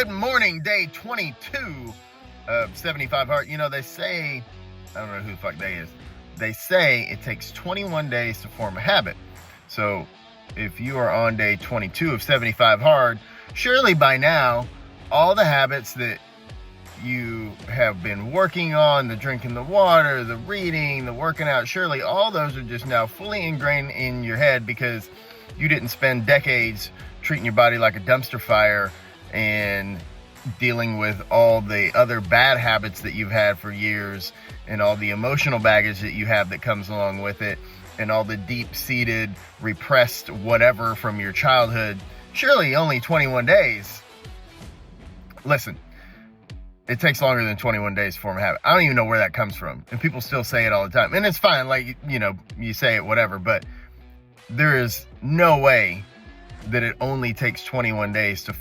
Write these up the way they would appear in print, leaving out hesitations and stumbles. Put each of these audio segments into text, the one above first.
Good morning, day 22 of 75 Hard. You know, they say, I don't know who the fuck day is. They say it takes 21 days to form a habit. So if you are on day 22 of 75 Hard, surely by now, all the habits that you have been working on, the drinking the water, the reading, the working out, surely all those are just now fully ingrained in your head because you didn't spend decades treating your body like a dumpster fire and dealing with all the other bad habits that you've had for years and all the emotional baggage that you have that comes along with it and all the deep-seated repressed whatever from your childhood. Surely only 21 days. Listen, it takes longer than 21 days to form a habit. I don't even know where that comes from, and people still say it all the time, and it's fine, like, you know, you say it whatever, but there is no way that it only takes 21 days to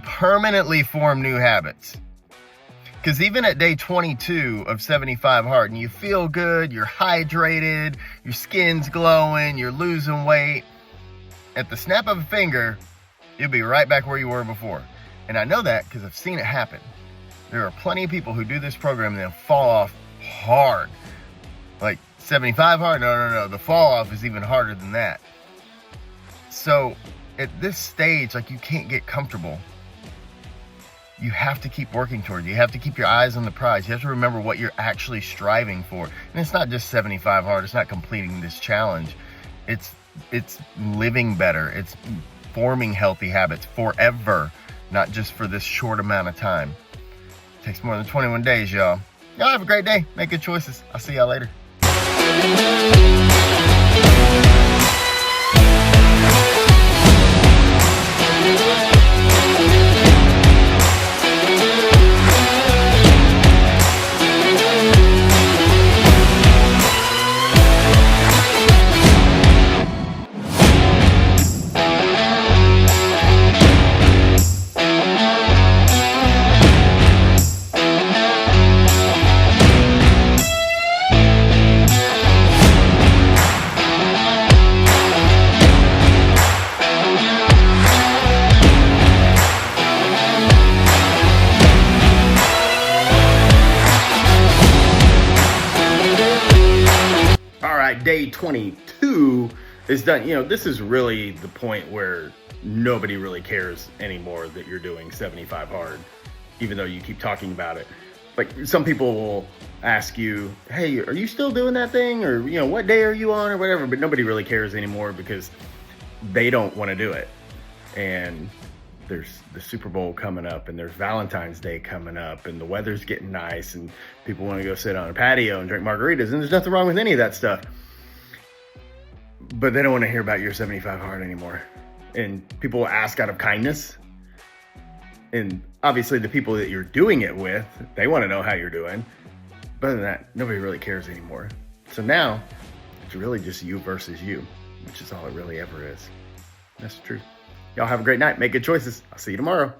permanently form new habits. Because even at day 22 of 75 Hard, and you feel good, you're hydrated, your skin's glowing, you're losing weight, at the snap of a finger, you'll be right back where you were before. And I know that because I've seen it happen. There are plenty of people who do this program and they'll fall off hard. Like 75 Hard? No. The fall off is even harder than that. So at this stage, like, you can't get comfortable. You have to keep working toward it. You have to keep your eyes on the prize. You have to remember what you're actually striving for. And it's not just 75 Hard. It's not completing this challenge. It's living better. It's forming healthy habits forever, not just for this short amount of time. It takes more than 21 days, y'all. Y'all have a great day. Make good choices. I'll see y'all later. Day 22 is done. You know, this is really the point where nobody really cares anymore that you're doing 75 Hard, even though you keep talking about it. Like, some people will ask you, hey, are you still doing that thing? Or, you know, what day are you on or whatever, but nobody really cares anymore because they don't want to do it. And there's the Super Bowl coming up, and there's Valentine's Day coming up, and the weather's getting nice, and people want to go sit on a patio and drink margaritas, and there's nothing wrong with any of that stuff. But they don't want to hear about your 75 Hard anymore. And people will ask out of kindness. And obviously the people that you're doing it with, they want to know how you're doing. But other than that, nobody really cares anymore. So now, it's really just you versus you, which is all it really ever is. That's the truth. Y'all have a great night. Make good choices. I'll see you tomorrow.